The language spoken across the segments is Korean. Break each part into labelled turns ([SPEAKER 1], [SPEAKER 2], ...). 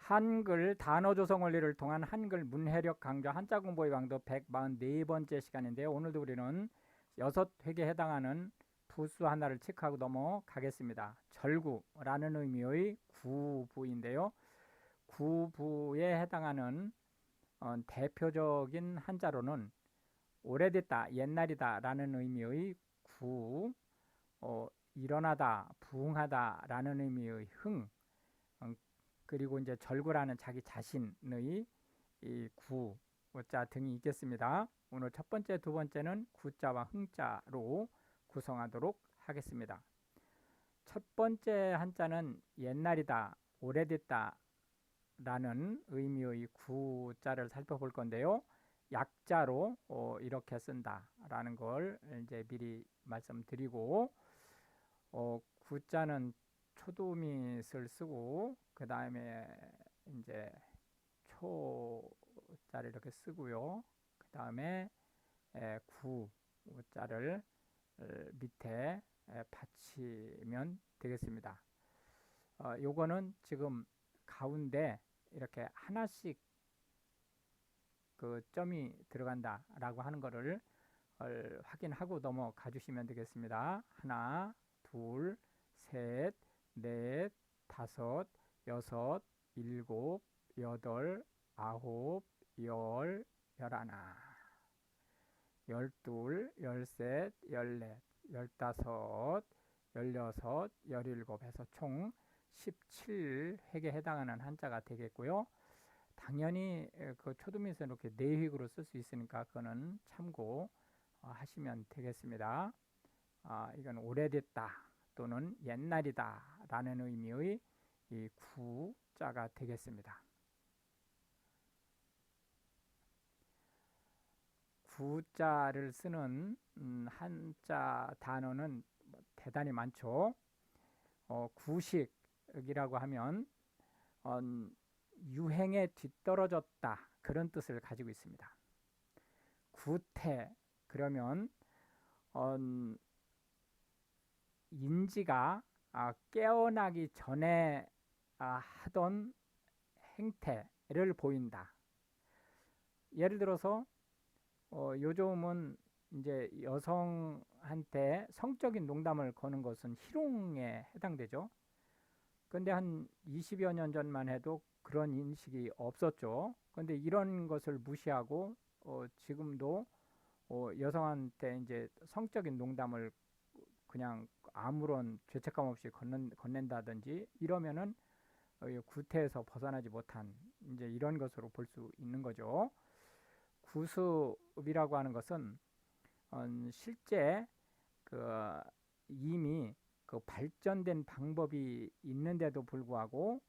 [SPEAKER 1] 한글 단어 조성 원리를 통한 한글 문해력 강좌 한자 공부의 강도 144번째 시간인데요. 오늘도 우리는 6획에 해당하는 부수 하나를 체크하고 넘어가겠습니다. 절구라는 의미의 구부인데요. 구부에 해당하는 대표적인 한자로는 오래됐다, 옛날이다 라는 의미의 구, 일어나다, 부응하다 라는 의미의 흥, 그리고 이제 절구라는 자기 자신의 이 구자 등이 있겠습니다. 오늘 첫 번째, 두 번째는 구자와 흥자로 구성하도록 하겠습니다. 첫 번째 한자는 옛날이다, 오래됐다 라는 의미의 구자를 살펴볼 건데요. 약자로 이렇게 쓴다 라는 걸 이제 미리 말씀드리고, 구자는 초두밋을 쓰고 그 다음에 이제 초자를 이렇게 쓰고요. 그 다음에 구자를 밑에 받치면 되겠습니다. 요거는 지금 가운데 이렇게 하나씩 그 점이 들어간다 라고 하는 거를 확인하고 넘어가 주시면 되겠습니다. 하나, 둘, 셋, 넷, 다섯, 여섯, 일곱, 여덟, 아홉, 열, 열하나, 열둘, 열셋, 열넷, 열다섯, 열여섯, 열일곱 해서 총 17획에 해당하는 한자가 되겠고요. 당연히 그 초두밋은 이렇게 내획으로 쓸 수 있으니까 그거는 참고 하시면 되겠습니다. 이건 오래됐다 또는 옛날이다 라는 의미의 이 구자가 되겠습니다. 구자를 쓰는 한자 단어는 대단히 많죠. 구식이라고 하면 유행에 뒤떨어졌다 그런 뜻을 가지고 있습니다. 구태 그러면 인지가 깨어나기 전에 하던 행태를 보인다. 예를 들어서 요즘은 이제 여성한테 성적인 농담을 거는 것은 희롱에 해당되죠. 근데 한 20여 년 전만 해도 그런 인식이 없었죠. 근데 이런 것을 무시하고 지금도 여성한테 이제 성적인 농담을 그냥 아무런 죄책감 없이 건넨다든지 이러면은 구태에서 벗어나지 못한 이제 이런 것으로 볼 수 있는 거죠. 구습이라고 하는 것은 실제 그 이미 그 발전된 방법이 있는데도 불구하고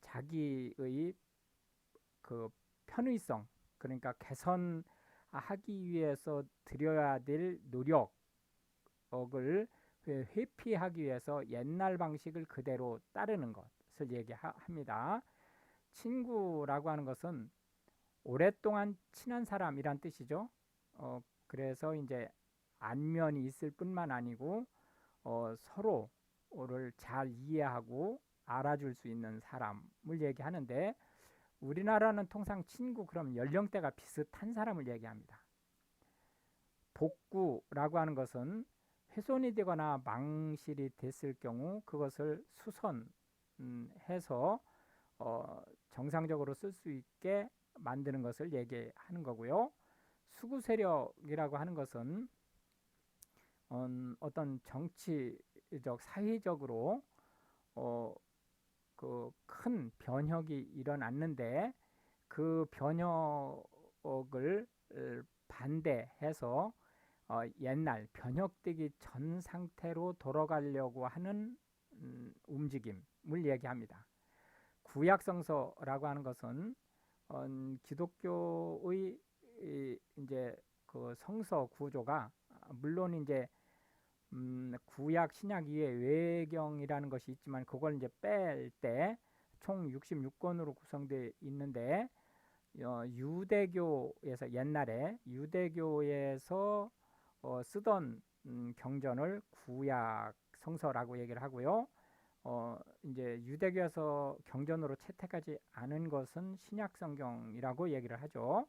[SPEAKER 1] 자기의 그 편의성 그러니까 개선하기 위해서 들여야 될 노력을 회피하기 위해서 옛날 방식을 그대로 따르는 것을 얘기합니다. 친구라고 하는 것은 오랫동안 친한 사람이란 뜻이죠. 그래서 이제 안면이 있을 뿐만 아니고 서로를 잘 이해하고 알아줄 수 있는 사람을 얘기하는데 우리나라는 통상 친구 그럼 연령대가 비슷한 사람을 얘기합니다. 복구라고 하는 것은 훼손이 되거나 망실이 됐을 경우 그것을 수선해서 정상적으로 쓸 수 있게 만드는 것을 얘기하는 거고요. 수구 세력이라고 하는 것은 어떤 정치적 사회적으로 그 큰 변혁이 일어났는데 그 변혁을 반대해서 옛날 변혁되기 전 상태로 돌아가려고 하는 움직임을 얘기합니다. 구약성서라고 하는 것은 기독교의 이제 그 성서 구조가 물론 이제 구약 신약 이외 외경이라는 것이 있지만 그걸 이제 뺄 때 총 66권으로 구성되어 있는데 유대교에서 옛날에 유대교에서 쓰던 경전을 구약 성서라고 얘기를 하고요. 이제 유대교에서 경전으로 채택하지 않은 것은 신약 성경이라고 얘기를 하죠.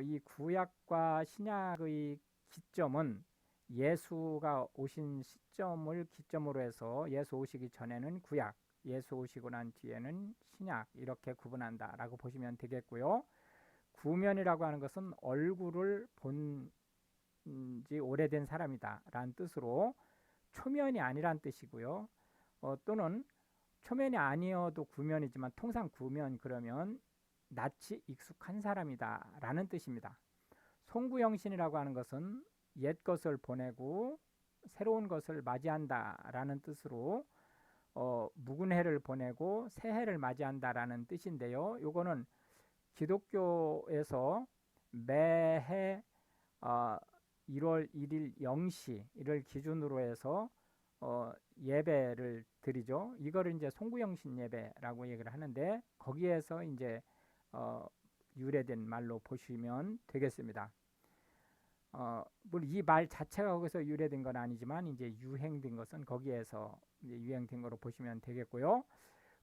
[SPEAKER 1] 이 구약과 신약의 기점은 예수가 오신 시점을 기점으로 해서 예수 오시기 전에는 구약, 예수 오시고 난 뒤에는 신약 이렇게 구분한다라고 보시면 되겠고요. 구면이라고 하는 것은 얼굴을 본 지 오래된 사람이다 라는 뜻으로 초면이 아니란 뜻이고요. 또는 초면이 아니어도 구면이지만 통상 구면 그러면 낯이 익숙한 사람이다 라는 뜻입니다. 송구영신이라고 하는 것은 옛 것을 보내고 새로운 것을 맞이한다 라는 뜻으로 묵은 해를 보내고 새 해를 맞이한다 라는 뜻인데요. 요거는 기독교에서 매해 1월 1일 0시를 기준으로 해서 예배를 드리죠. 이거를 이제 송구영신 예배라고 얘기를 하는데 거기에서 이제 유래된 말로 보시면 되겠습니다. 물론 이 말 자체가 거기서 유래된 건 아니지만 이제 유행된 것은 거기에서 이제 유행된 거로 보시면 되겠고요.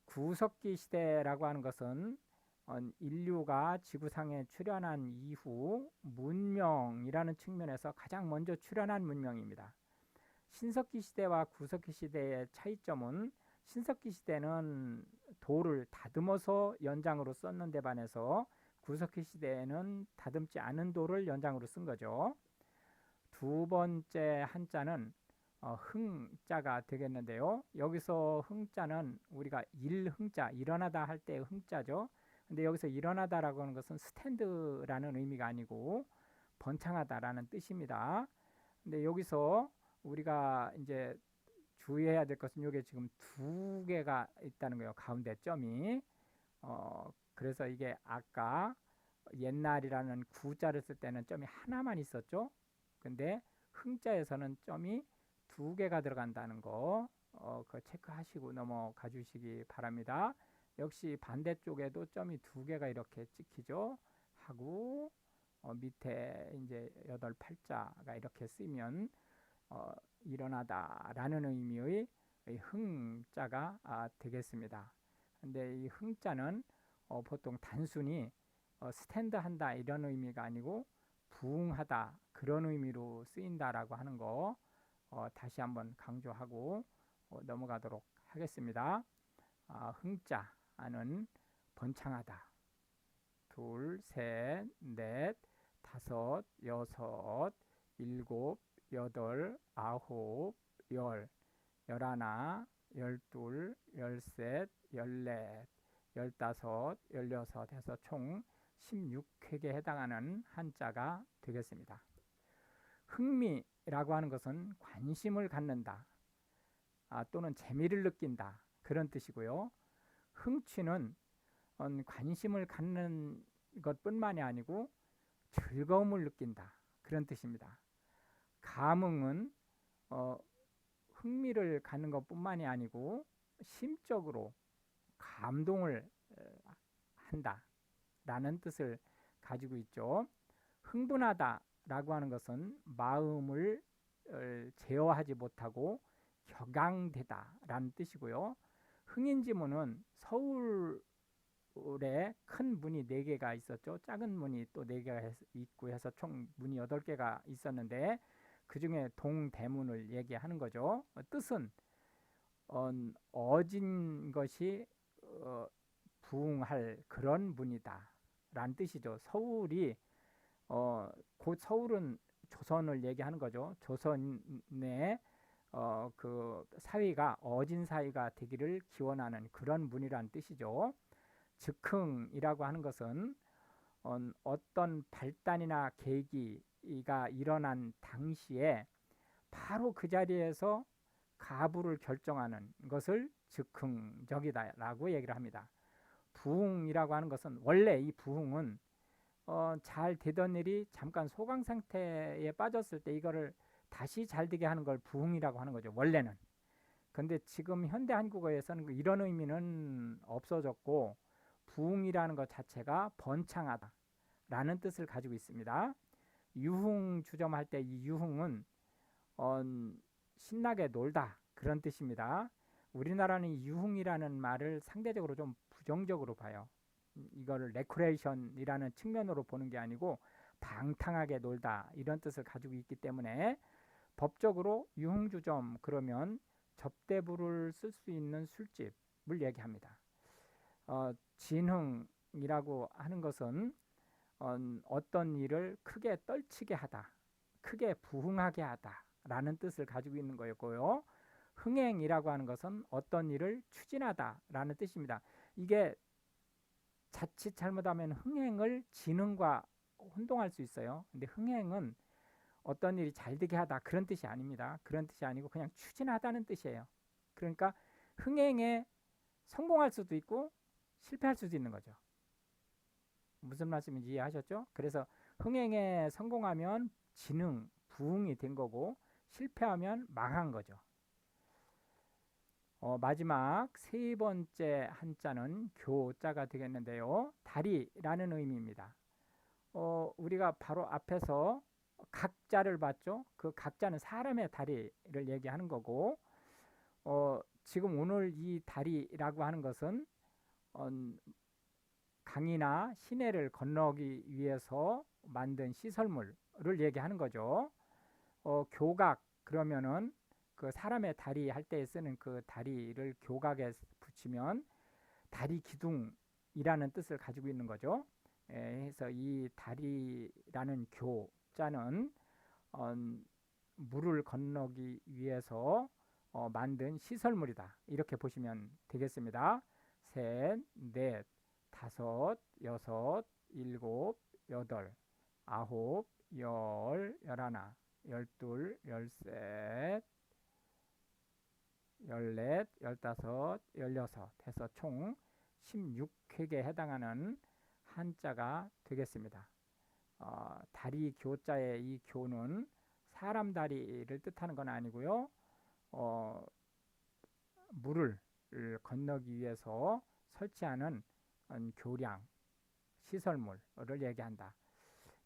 [SPEAKER 1] 구석기 시대라고 하는 것은 인류가 지구상에 출현한 이후 문명이라는 측면에서 가장 먼저 출현한 문명입니다. 신석기 시대와 구석기 시대의 차이점은 신석기 시대는 돌을 다듬어서 연장으로 썼는데 반해서 구석기 시대에는 다듬지 않은 돌을 연장으로 쓴 거죠. 두 번째 한자는 흥자가 되겠는데요. 여기서 흥자는 우리가 일흥자, 일어나다 할 때 흥자죠. 근데 여기서 일어나다라고 하는 것은 스탠드라는 의미가 아니고 번창하다라는 뜻입니다. 근데 여기서 우리가 이제 주의해야 될 것은 이게 지금 두 개가 있다는 거예요. 가운데 점이. 그래서 이게 아까 옛날이라는 구자를 쓸 때는 점이 하나만 있었죠. 근데 흥자에서는 점이 두 개가 들어간다는 거 그거 체크하시고 넘어가 주시기 바랍니다. 역시 반대쪽에도 점이 두 개가 이렇게 찍히죠. 하고 밑에 이제 8, 8자가 이렇게 쓰이면 일어나다라는 의미의 흥자가 되겠습니다. 근데 이 흥자는 보통 단순히 스탠드한다 이런 의미가 아니고 부응하다 그런 의미로 쓰인다라고 하는 거 다시 한번 강조하고 넘어가도록 하겠습니다. 흥자는 번창하다. 둘, 셋, 넷, 다섯, 여섯, 일곱, 여덟, 아홉, 열, 열하나, 열둘, 열셋, 열넷, 열다섯, 열여섯 해서 총 16획에 해당하는 한자가 되겠습니다. 흥미라고 하는 것은 관심을 갖는다 또는 재미를 느낀다 그런 뜻이고요. 흥취는 관심을 갖는 것뿐만이 아니고 즐거움을 느낀다 그런 뜻입니다. 감흥은 흥미를 갖는 것뿐만이 아니고 심적으로 감동을 한다 라는 뜻을 가지고 있죠. 흥분하다라고 하는 것은 마음을 제어하지 못하고 격앙되다라는 뜻이고요. 흥인지문은 서울에 큰 문이 4개가 있었죠. 작은 문이 또 4개가 있고 해서 총 문이 8개가 있었는데 그 중에 동대문을 얘기하는 거죠. 뜻은 어진 것이 부응할 그런 문이다 라는 뜻이죠. 서울이 곧 서울은 조선을 얘기하는 거죠. 조선의 그 사회가 어진 사회가 되기를 기원하는 그런 문이란 뜻이죠. 즉흥이라고 하는 것은 어떤 발단이나 계기가 일어난 당시에 바로 그 자리에서 가부를 결정하는 것을 즉흥적이다라고 얘기를 합니다. 부흥이라고 하는 것은 원래 이 부흥은 잘 되던 일이 잠깐 소강 상태에 빠졌을 때 이거를 다시 잘 되게 하는 걸 부흥이라고 하는 거죠. 원래는. 근데 지금 현대 한국어에서는 이런 의미는 없어졌고 부흥이라는 것 자체가 번창하다 라는 뜻을 가지고 있습니다. 유흥 주점할 때 이 유흥은 신나게 놀다 그런 뜻입니다. 우리나라는 유흥이라는 말을 상대적으로 좀 부정적으로 봐요. 이거를 레크레이션이라는 측면으로 보는 게 아니고 방탕하게 놀다 이런 뜻을 가지고 있기 때문에 법적으로 유흥주점 그러면 접대부를 쓸 수 있는 술집을 얘기합니다. 진흥이라고 하는 것은 어떤 일을 크게 떨치게 하다, 크게 부흥하게 하다라는 뜻을 가지고 있는 거였고요. 흥행이라고 하는 것은 어떤 일을 추진하다라는 뜻입니다. 이게 자칫 잘못하면 흥행을 진흥과 혼동할 수 있어요. 근데 흥행은 어떤 일이 잘 되게 하다 그런 뜻이 아닙니다. 그런 뜻이 아니고 그냥 추진하다는 뜻이에요. 그러니까 흥행에 성공할 수도 있고 실패할 수도 있는 거죠. 무슨 말씀인지 이해하셨죠? 그래서 흥행에 성공하면 진흥, 부흥이 된 거고 실패하면 망한 거죠. 마지막 세 번째 한자는 교자가 되겠는데요. 다리라는 의미입니다. 우리가 바로 앞에서 각자를 봤죠. 그 각자는 사람의 다리를 얘기하는 거고 지금 오늘 이 다리라고 하는 것은 강이나 시내를 건너기 위해서 만든 시설물을 얘기하는 거죠. 교각 그러면은 그 사람의 다리 할 때 쓰는 그 다리를 교각에 붙이면 다리 기둥이라는 뜻을 가지고 있는 거죠. 그래서 이 다리라는 교자는 물을 건너기 위해서 만든 시설물이다. 이렇게 보시면 되겠습니다. 셋, 넷, 다섯, 여섯, 일곱, 여덟, 아홉, 열, 열하나, 열둘, 열셋, 열넷, 열다섯, 열여섯 해서 총 16획에 해당하는 한자가 되겠습니다. 다리 교자의 이 교는 사람 다리를 뜻하는 건 아니고요. 물을 건너기 위해서 설치하는 교량, 시설물을 얘기한다.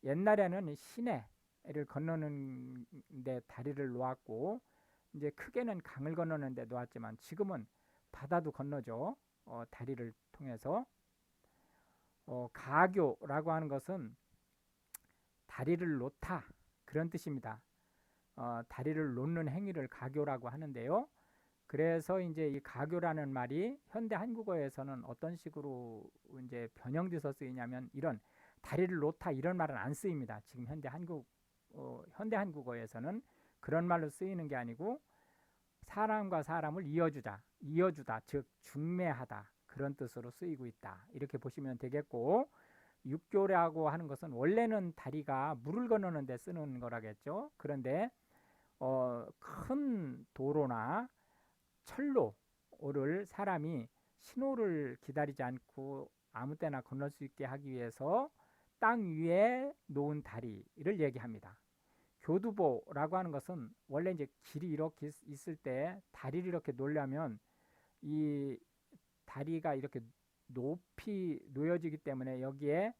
[SPEAKER 1] 옛날에는 시내를 건너는 데 다리를 놓았고 이제 크게는 강을 건너는 데 놓았지만 지금은 바다도 건너죠. 다리를 통해서. 가교라고 하는 것은 다리를 놓다 그런 뜻입니다. 다리를 놓는 행위를 가교라고 하는데요. 그래서 이제 이 가교라는 말이 현대 한국어에서는 어떤 식으로 이제 변형돼서 쓰이냐면 이런 다리를 놓다 이런 말은 안 쓰입니다. 지금 현대 한국어에서는 그런 말로 쓰이는 게 아니고 사람과 사람을 이어주다, 즉 중매하다 그런 뜻으로 쓰이고 있다. 이렇게 보시면 되겠고 육교라고 하는 것은 원래는 다리가 물을 건너는 데 쓰는 거라겠죠. 그런데 큰 도로나 철로를 사람이 신호를 기다리지 않고 아무 때나 건널 수 있게 하기 위해서 땅 위에 놓은 다리를 얘기합니다. 교두보라고 하는 것은 원래 이제 길이 이렇게 있을 때 다리를 이렇게 놓으려면 이 다리가 이렇게 높이 놓여지기 때문에 여기에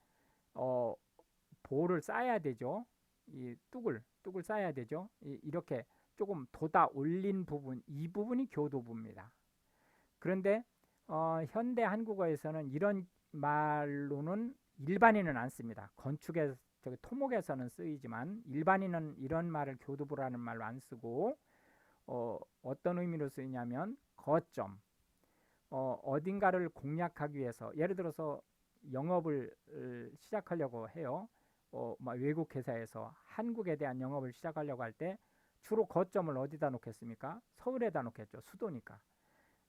[SPEAKER 1] 보를 쌓아야 되죠. 이 뚝을 쌓아야 되죠. 이렇게 조금 돋아 올린 부분, 이 부분이 교두보입니다. 그런데 현대 한국어에서는 이런 말로는 일반인은 안 씁니다. 건축에 토목에서는 쓰이지만 일반인은 이런 말을 교두보라는 말로 안 쓰고 어떤 의미로 쓰이냐면 거점, 어딘가를 공략하기 위해서 예를 들어서 영업을 시작하려고 해요. 외국 회사에서 한국에 대한 영업을 시작하려고 할 때 주로 거점을 어디다 놓겠습니까? 서울에다 놓겠죠. 수도니까.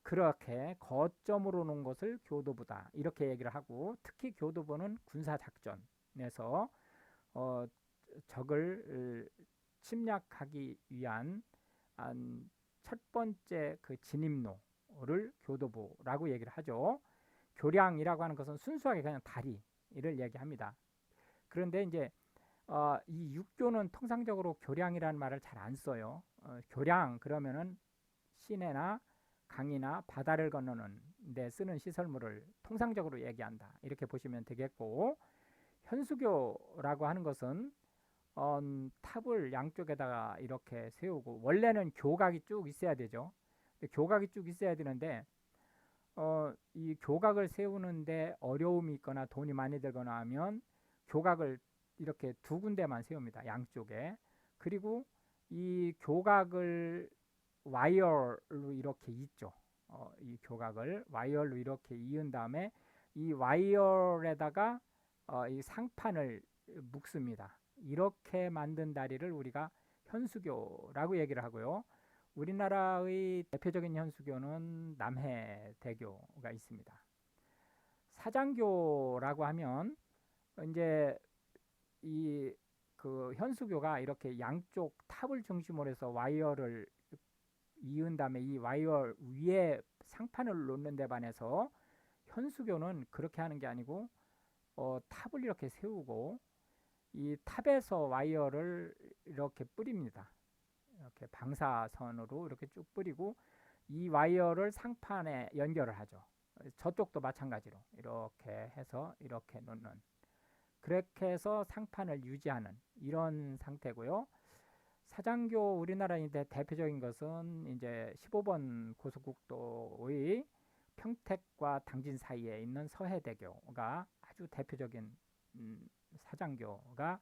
[SPEAKER 1] 그렇게 거점으로 놓은 것을 교두보다 이렇게 얘기를 하고 특히 교두보는 군사작전에서 적을 침략하기 위한 첫 번째 그 진입로를 교두보라고 얘기를 하죠. 교량이라고 하는 것은 순수하게 그냥 다리를 얘기합니다. 그런데 이제 이 육교는 통상적으로 교량이라는 말을 잘 안 써요. 교량 그러면은 시내나 강이나 바다를 건너는 데 쓰는 시설물을 통상적으로 얘기한다. 이렇게 보시면 되겠고 현수교라고 하는 것은 탑을 양쪽에다가 이렇게 세우고 원래는 교각이 쭉 있어야 되죠. 교각이 쭉 있어야 되는데 이 교각을 세우는데 어려움이 있거나 돈이 많이 들거나 하면 교각을 이렇게 두 군데만 세웁니다. 양쪽에. 그리고 이 교각을 와이어로 이렇게 잇죠. 이 교각을 와이어로 이렇게 이은 다음에 이 와이어에다가 이 상판을 묶습니다. 이렇게 만든 다리를 우리가 현수교라고 얘기를 하고요. 우리나라의 대표적인 현수교는 남해대교가 있습니다. 사장교라고 하면 이제 이 그 현수교가 이렇게 양쪽 탑을 중심으로 해서 와이어를 이은 다음에 이 와이어 위에 상판을 놓는 데 반해서 현수교는 그렇게 하는 게 아니고 탑을 이렇게 세우고 이 탑에서 와이어를 이렇게 뿌립니다. 이렇게 방사선으로 이렇게 쭉 뿌리고 이 와이어를 상판에 연결을 하죠. 저쪽도 마찬가지로 이렇게 해서 이렇게 놓는, 그렇게 해서 상판을 유지하는 이런 상태고요. 사장교 우리나라의 대표적인 것은 이제 15번 고속국도의 평택과 당진 사이에 있는 서해대교가 아주 대표적인 사장교가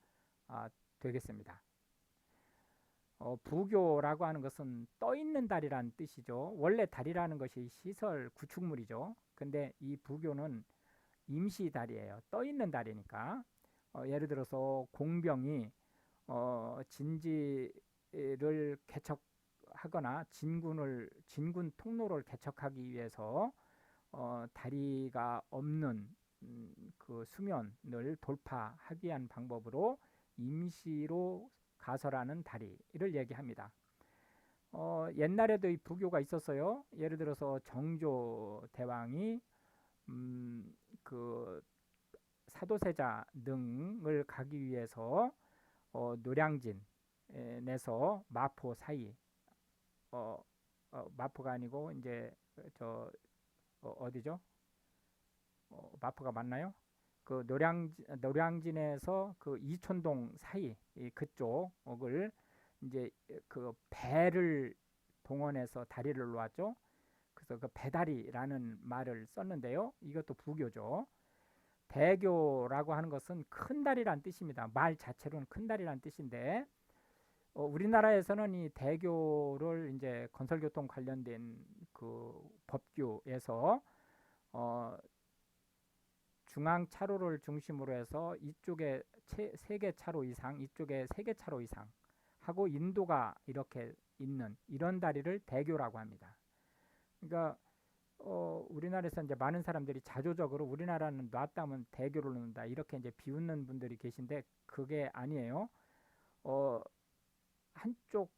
[SPEAKER 1] 되겠습니다. 부교라고 하는 것은 떠 있는 다리라는 뜻이죠. 원래 다리라는 것이 시설 구축물이죠. 근데 이 부교는 임시 다리예요. 떠 있는 다리니까. 예를 들어서 공병이 진지를 개척하거나 진군 통로를 개척하기 위해서 다리가 없는 그 수면을 돌파하기 위한 방법으로 임시로 가설하는 다리를 얘기합니다. 옛날에도 이 부교가 있었어요. 예를 들어서 정조 대왕이 그 사도세자 등을 가기 위해서 노량진에서 마포 사이, 마포가 아니고 이제 어디죠? 마포가 맞나요? 그 노량진에서 그 이촌동 사이 그쪽을 이제 그 배를 동원해서 다리를 놓았죠. 그래서 그 배다리라는 말을 썼는데요. 이것도 부교죠. 대교라고 하는 것은 큰 다리란 뜻입니다. 말 자체로는 큰 다리란 뜻인데 우리나라에서는 이 대교를 이제 건설교통 관련된 그 법규에서 중앙 차로를 중심으로 해서 이쪽에 3개 차로 이상, 이쪽에 3개 차로 이상 하고 인도가 이렇게 있는 이런 다리를 대교라고 합니다. 그러니까 우리나라에서 이제 많은 사람들이 자조적으로 우리나라는 놨다면 대교를 놓는다 이렇게 이제 비웃는 분들이 계신데 그게 아니에요. 한쪽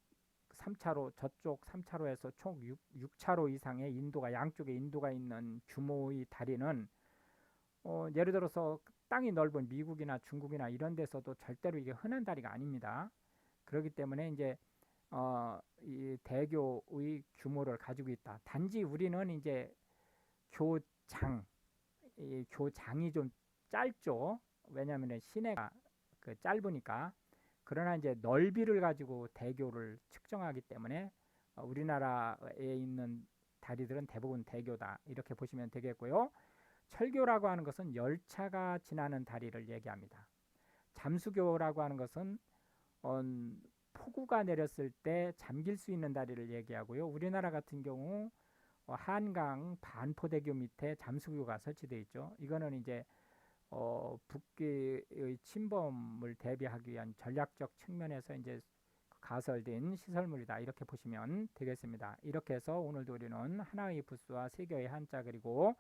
[SPEAKER 1] 3차로 저쪽 3차로에서 총 6차로 이상의 인도가 양쪽에 인도가 있는 규모의 다리는 예를 들어서 땅이 넓은 미국이나 중국이나 이런 데서도 절대로 이게 흔한 다리가 아닙니다. 그렇기 때문에 이제 이 대교의 규모를 가지고 있다. 단지 우리는 이제 교장이 좀 짧죠. 왜냐하면 시내가 그 짧으니까. 그러나 이제 넓이를 가지고 대교를 측정하기 때문에 우리나라에 있는 다리들은 대부분 대교다 이렇게 보시면 되겠고요. 철교라고 하는 것은 열차가 지나는 다리를 얘기합니다. 잠수교라고 하는 것은 폭우가 내렸을 때 잠길 수 있는 다리를 얘기하고요. 우리나라 같은 경우 한강 반포대교 밑에 잠수교가 설치되어 있죠. 이거는 이제 북기의 침범을 대비하기 위한 전략적 측면에서 이제 가설된 시설물이다 이렇게 보시면 되겠습니다. 이렇게 해서 오늘도 우리는 하나의 부수와 세 개의 한자 그리고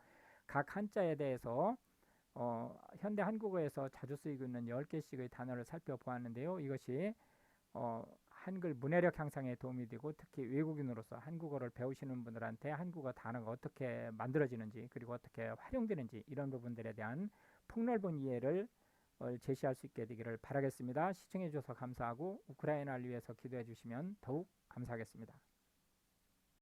[SPEAKER 1] 각 한자에 대해서 현대 한국어에서 자주 쓰이고 있는 10개씩의 단어를 살펴보았는데요. 이것이 한글 문해력 향상에 도움이 되고 특히 외국인으로서 한국어를 배우시는 분들한테 한국어 단어가 어떻게 만들어지는지 그리고 어떻게 활용되는지 이런 부분들에 대한 폭넓은 이해를 제시할 수 있게 되기를 바라겠습니다. 시청해 주셔서 감사하고 우크라이나를 위해서 기도해 주시면 더욱 감사하겠습니다.